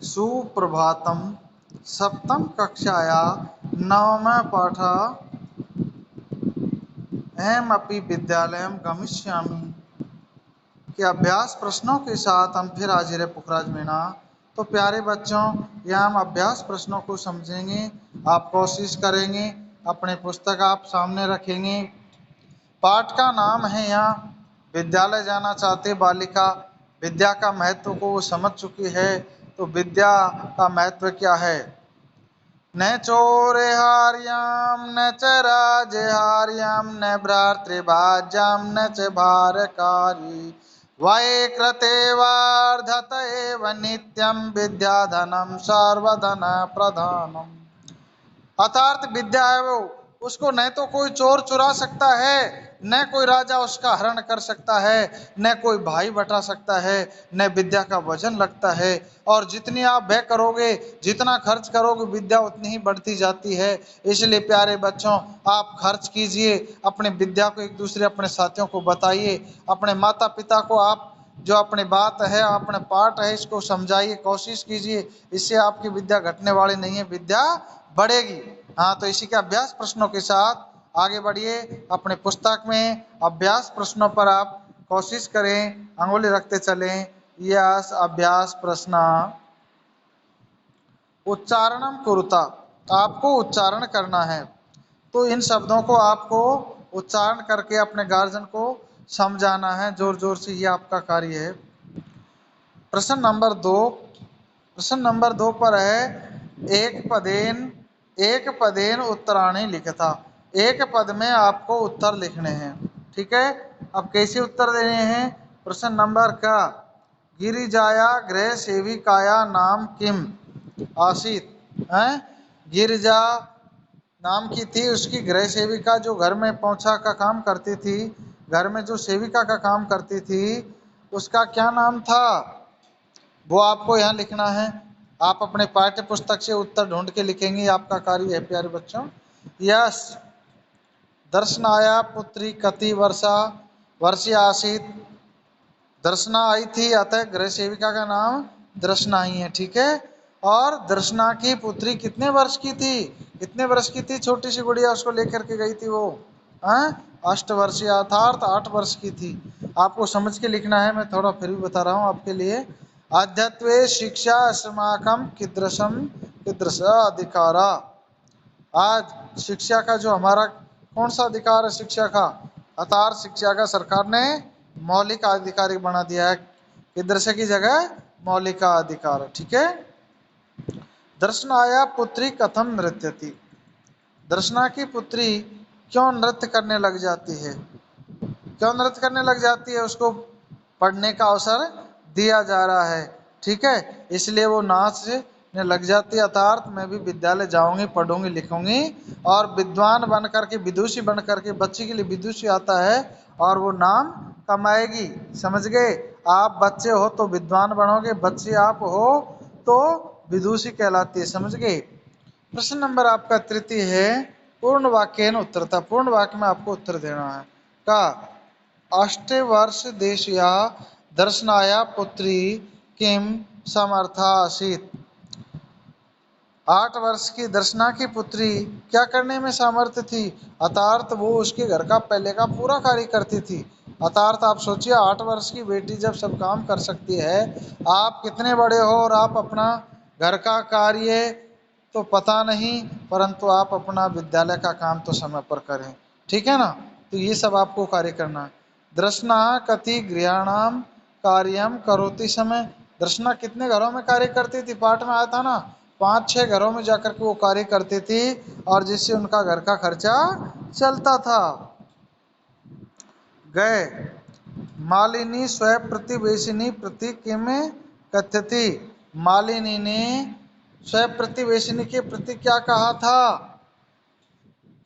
सुप्रभातम सप्तम कक्षाया नवम पाठ अहमपि विद्यालयम गमिष्यामि के अभ्यास प्रश्नों के साथ हम फिर हाजिर है पुखराज मीणा। तो प्यारे बच्चों, यहाँ हम अभ्यास प्रश्नों को समझेंगे। आप कोशिश करेंगे, अपने पुस्तक आप सामने रखेंगे। पाठ का नाम है यहाँ विद्यालय जाना चाहते बालिका। विद्या का महत्व को वो समझ चुकी है, तो विद्या का महत्व क्या है। न चोरेहार्यां न च राजहार्यां न भ्रातृभाज्यां न च भारकारी वये कृते वार्धत एव नित्यं विद्याधनं सर्वधन प्रधानम्। अर्थात विद्या है वो, उसको न तो कोई चोर चुरा सकता है, न कोई राजा उसका हरण कर सकता है, न कोई भाई बटा सकता है, न विद्या का वजन लगता है। और जितनी आप व्यय करोगे, जितना खर्च करोगे, विद्या उतनी ही बढ़ती जाती है। इसलिए प्यारे बच्चों, आप खर्च कीजिए, अपने विद्या को एक दूसरे अपने साथियों को बताइए। अपने माता पिता को आप जो अपनी बात है, अपने पाठ है, इसको समझाइए, कोशिश कीजिए। इससे आपकी विद्या घटने वाली नहीं है, विद्या बढ़ेगी। हाँ, तो इसी के अभ्यास प्रश्नों के साथ आगे बढ़िए। अपने पुस्तक में अभ्यास प्रश्नों पर आप कोशिश करें, अंगुली रखते चलें। यस अभ्यास प्रश्न उच्चारणम कुरुता, आपको उच्चारण करना है। तो इन शब्दों को आपको उच्चारण करके अपने गार्जियन को समझाना है जोर जोर से, ये आपका कार्य है। प्रश्न नंबर 2, प्रश्न नंबर 2 पर है एक पदेन उत्तराणी लिखता। एक पद में आपको उत्तर लिखने हैं, ठीक है। अब कैसे उत्तर देने हैं। प्रश्न नंबर का गिरिजाया गृह सेविकाया नाम किम आसीत है। गिरिजा नाम की थी, उसकी गृह सेविका जो घर में पोंछा का काम करती थी, घर में जो सेविका का काम करती थी, उसका क्या नाम था, वो आपको यहाँ लिखना है। आप अपने पाठ्य पुस्तक से उत्तर ढूंढ के लिखेंगे, आपका कार्य है प्यारे बच्चों। यस दर्शनाया पुत्री कति वर्षीय आसित। दर्शना आई थी, अतः गृह सेविका का नाम दर्शना ही है, ठीक है। और दर्शना की पुत्री कितने वर्ष की थी, कितने वर्ष की थी छोटी सी गुड़िया, उसको लेकर के गई थी वो, 8 वर्षीय अर्थात 8 वर्ष की थी। आपको समझ के लिखना है, मैं थोड़ा फिर भी बता रहा हूँ आपके लिए। अध्यत्वे शिक्षा अस्माकम कीदृश अधिकारा। आज शिक्षा का जो हमारा कौन सा अधिकार है, शिक्षा का अर्थात शिक्षा का सरकार ने मौलिक अधिकार बना दिया है। कीदृश की जगह मौलिक अधिकार, ठीक है। दर्शनाया पुत्री कथम नृत्यति। दर्शना की पुत्री क्यों नृत्य करने लग जाती है, क्यों नृत्य करने लग जाती है, उसको पढ़ने का अवसर दिया जा रहा है, ठीक है, इसलिए वो नाचने लग जाती है। अर्थात मैं भी विद्यालय जाऊंगी, पढ़ूंगी, लिखूंगी और विद्वान बन करके, विदुषी बन करके, बच्चे के लिए विदुषी आता है और वो नाम कमाएगी। समझ गए। आप बच्चे हो तो विद्वान बनोगे, बच्चे आप हो तो विदुषी कहलाती है, समझ गए। प्रश्न नंबर आपका तृतीय है पूर्ण वाक्य उत्तरता। पूर्ण वाक्य में आपको उत्तर देना है। का अष्टवर्ष देशया दर्शनाया पुत्री किम समर्था आसीत। 8 वर्ष की दर्शना की पुत्री क्या करने में सामर्थ्य थी, अर्थात वो उसके घर का पहले का पूरा कार्य करती थी। अर्थात आप सोचिए, 8 वर्ष की बेटी जब सब काम कर सकती है, आप कितने बड़े हो और आप अपना घर का कार्य तो पता नहीं, परंतु आप अपना विद्यालय का काम तो समय पर करें, ठीक है ना। तो ये सब आपको कार्य करना है। दर्शना कति गृहाणाम कार्यम करोति समय। दर्शना कितने घरों में कार्य करती थी, पाठ में आया था ना, 5-6 घरों में जाकर के वो कार्य करती थी और जिससे उनका घर का खर्चा चलता था। गए मालिनी स्व प्रतिवेशिनी प्रति किम कथ्यति। मालिनी ने स्व प्रतिवेशिनी के प्रति क्या कहा था,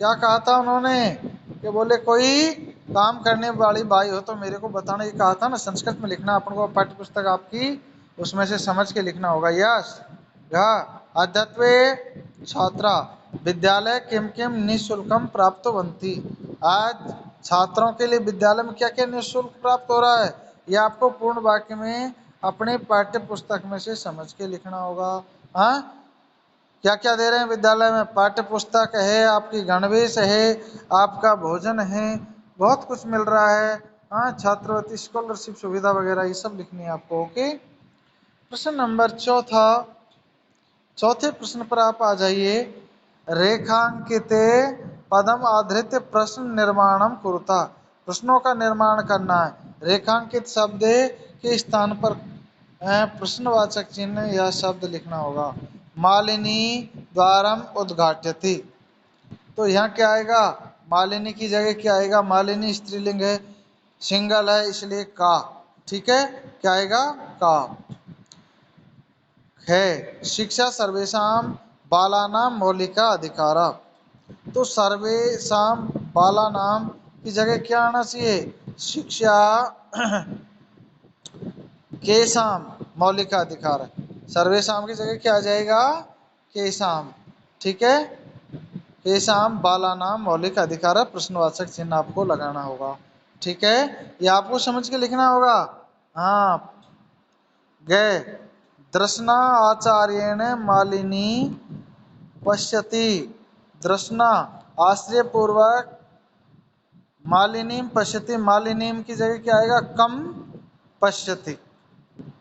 क्या कहा था उन्होंने, कि बोले कोई काम करने वाली बाई हो तो मेरे को बताना, ये कहा था ना। संस्कृत में लिखना अपन को, पाठ्य पुस्तक आपकी उसमें से समझ के लिखना होगा। यस अध्यत्वे छात्रा विद्यालय किम किम निःशुल्कम प्राप्त बनती। आज छात्रों के लिए विद्यालय में क्या क्या निःशुल्क प्राप्त हो रहा है, ये आपको पूर्ण वाक्य में अपने पाठ्य पुस्तक में से समझ के लिखना होगा। हाँ, क्या क्या दे रहे हैं विद्यालय में? पाठ्य पुस्तक है, आपकी गणवेश है, आपका भोजन है, बहुत कुछ मिल रहा है। हाँ, छात्रवृत्ति स्कॉलरशिप सुविधा वगैरह ये सब लिखनी है आपको। ओके, प्रश्न नंबर चौथा, चौथे प्रश्न पर आप आ जाइए। रेखांकिते पदम आधारित प्रश्न निर्माणम कुरुता। प्रश्नों का निर्माण करना है। रेखांकित शब्द के स्थान पर प्रश्नवाचक चिन्ह या शब्द लिखना होगा। मालिनी द्वारम उद्घाट्यति, तो यहाँ क्या आएगा? मालिनी की जगह क्या आएगा? मालिनी स्त्रीलिंग है, सिंगल है, इसलिए का। ठीक है, क्या आएगा? का। है शिक्षा सर्वेशाम बालानाम मौलिका अधिकारा, तो सर्वेशाम बालानाम की जगह क्या आना चाहिए? शिक्षा केशाम मौलिका अधिकार है। सर्वेशाम की जगह क्या आ जाएगा? केशाम। ठीक है, केशाम बालानाम मौलिक अधिकार है, प्रश्नवाचक चिन्ह आपको लगाना होगा। ठीक है, ये आपको समझ के लिखना होगा। हाँ, गए दृष्णा आचार्येण मालिनी पश्यति, दृष्णा आश्रय पूर्वक मालिनीम पश्यति, मालिनीम की जगह क्या आएगा? कम पश्यति।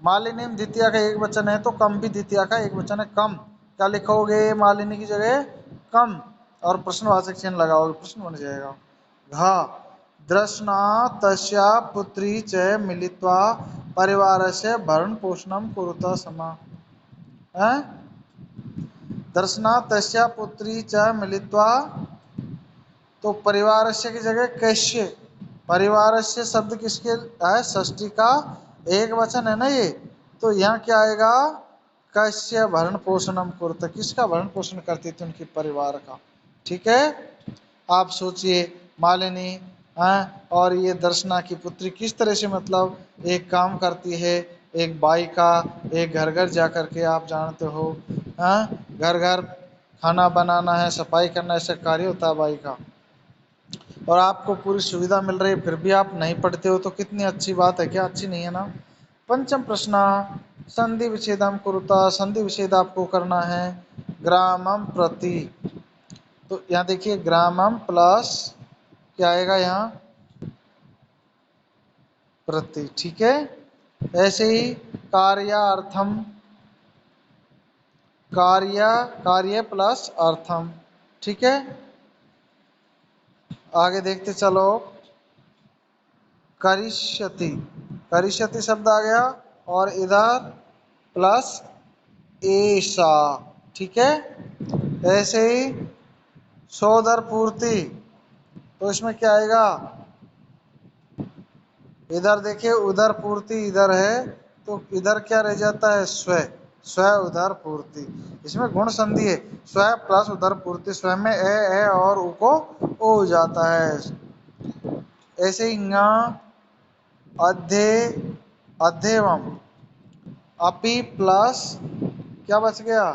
मालिनीम द्वितीय का एक वचन है, तो कम भी द्वितीय का एक वचन है, कम। क्या लिखोगे? मालिनी की जगह कम और प्रश्नवाचक चिन्ह लगाओगे, प्रश्न बन जाएगा। घा दृष्णा तस्या पुत्री च मिलित्वा परिवारस्य भरण पोषणम कुरुता समा। दर्शना तस्या पुत्री च मिलित्वा, तो परिवारस्य की जगह कैश्य। परिवारस्य शब्द किसके है? षष्ठी का एक वचन है ना ये, तो यहाँ क्या आएगा? कैश्य भरण पोषणम कुरुत, किसका भरण पोषण करती थी? उनके परिवार का। ठीक है, आप सोचिए, मालिनी और ये दर्शना की पुत्री किस तरह से मतलब एक काम करती है, एक बाई का, एक घर घर जा कर के, आप जानते हो घर घर खाना बनाना है, सफाई करना, ऐसा कार्य होता है बाई का। और आपको पूरी सुविधा मिल रही है, फिर भी आप नहीं पढ़ते हो, तो कितनी अच्छी बात है, क्या अच्छी नहीं है ना? पंचम प्रश्न, संधि विच्छेदम कुरुता, संधि विच्छेद आपको करना है ग्रामम प्रति। तो यहाँ देखिए, ग्रामम प्लस क्या आएगा यहाँ? प्रति। ठीक है, ऐसे ही कार्यार्थम, कार्य कार्य प्लस अर्थम। ठीक है, आगे देखते चलो। करिष्यति, करिष्यति शब्द आ गया और इधर प्लस ऐसा। ठीक है, ऐसे ही सोदर पूर्ति, तो इसमें क्या आएगा? इधर देखिए, उधर पूर्ति इधर है, तो इधर क्या रह जाता है? स्व। स्व उधर पूर्ति, इसमें गुण संधि है। स्व प्लस उधर पूर्ति, स्व में ए और उ को ओ हो जाता है। ऐसे ही अध्ये अध्येवम, अपि प्लस क्या बच गया?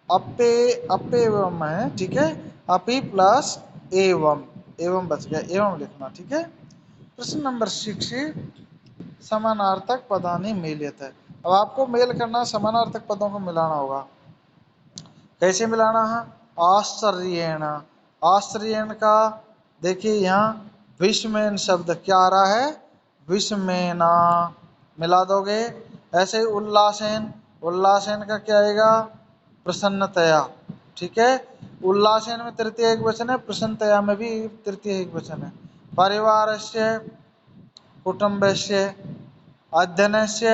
अपे अपेवम है। ठीक है, अपि प्लस एवं, एवं बच गया, एवं लिखना। ठीक है, प्रश्न नंबर 6, समानार्थक पदानि मेलियत है। अब आपको मेल करना, समानार्थक पदों को मिलाना होगा। कैसे मिलाना है? आश्चर्येण, आश्चर्येण का देखिए यहाँ विस्मयन शब्द क्या आ रहा है? विस्मयना, मिला दोगे। ऐसे ही उल्लासेन, उल्लासेन का क्या आएगा? प्रसन्नतया। ठीक है, उल्लासेन में तृतीय एक वचन है, प्रसन्नतया में भी तृतीय एक वचन है। परिवारस्य, कुटुंबस्य, अध्ययनस्य,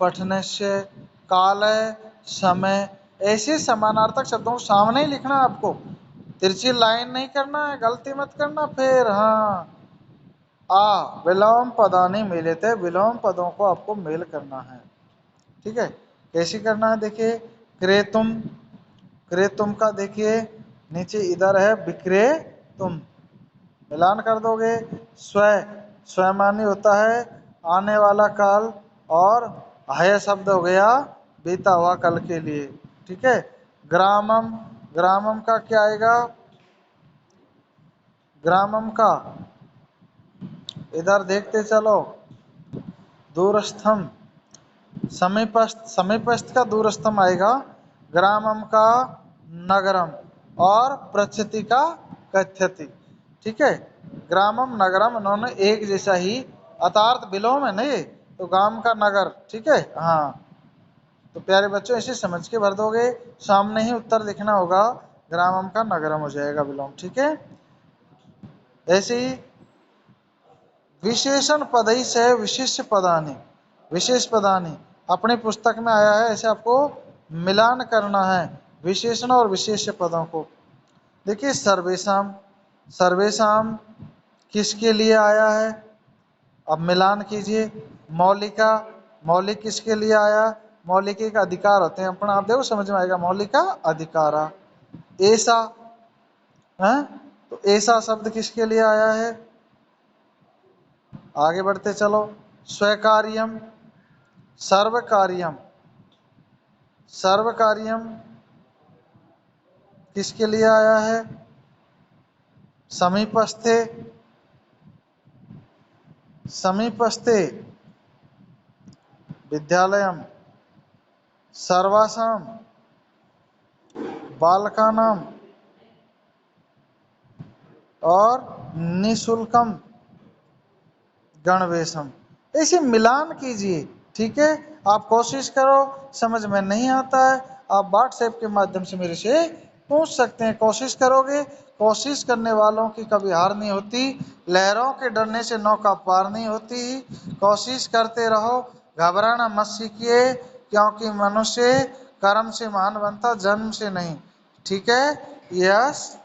पठनस्य, काल, समय, ऐसे समानार्थक शब्दों को सामने ही लिखना है आपको, तिरछी लाइन नहीं करना है, गलती मत करना। फिर हाँ, विलोम पदानि मिलते, विलोम पदों को आपको मेल करना है। ठीक है, कैसे करना है? देखिए, क्रेतुम, क्रेतुम का देखिए नीचे इधर है विक्रे तुम, मिलान कर दोगे। स्व, स्वमानी होता है आने वाला काल, और हय शब्द हो गया बीता हुआ कल के लिए। ठीक है, ग्रामम, ग्रामम का क्या आएगा? ग्रामम का इधर देखते चलो, दूरस्थम, समीपस्थ, समीपस्थ का दूरस्थम आएगा ग्रामम का नगरम और प्रच्छति का कथ्यति। ठीक है, ग्रामम नगरम इन्होंने एक जैसा ही, अतार्थ विलोम है नहीं तो गांव का नगर। ठीक है, हाँ तो प्यारे बच्चों ऐसे समझ के भर दोगे, सामने ही उत्तर लिखना होगा, ग्रामम का नगरम हो जाएगा विलोम। ठीक है, ऐसे ही विशेषण पदई से विशिष्ट पदानी, विशेष पदानी अपनी पुस्तक में आया है, ऐसे आपको मिलान करना है विशेषण और विशेष पदों को। देखिए सर्वेशम, सर्वेशम किसके लिए आया है, अब मिलान कीजिए। मौलिका, मौलिक किसके लिए आया, मौलिक एक अधिकार होते हैं अपना, आप देखो समझ में आएगा, मौलिका अधिकारा। ऐसा है तो ऐसा शब्द किसके लिए आया है, आगे बढ़ते चलो। स्वीकार्यम, सर्वकार्यम, सर्वकार्यम किसके लिए आया है, समीपस्थे, समीपस्थे विद्यालयम, सर्वासाम बालकानाम और निशुल्कम गणवेशम। ऐसे मिलान कीजिए। ठीक है, आप कोशिश करो, समझ में नहीं आता है आप व्हाट्सएप के माध्यम से मेरे से पूछ सकते हैं। कोशिश करोगे, कोशिश करने वालों की कभी हार नहीं होती, लहरों के डरने से नौका पार नहीं होती। कोशिश करते रहो, घबराना मत सीखिए, क्योंकि मनुष्य कर्म से महान बनता, जन्म से नहीं। ठीक है, यस।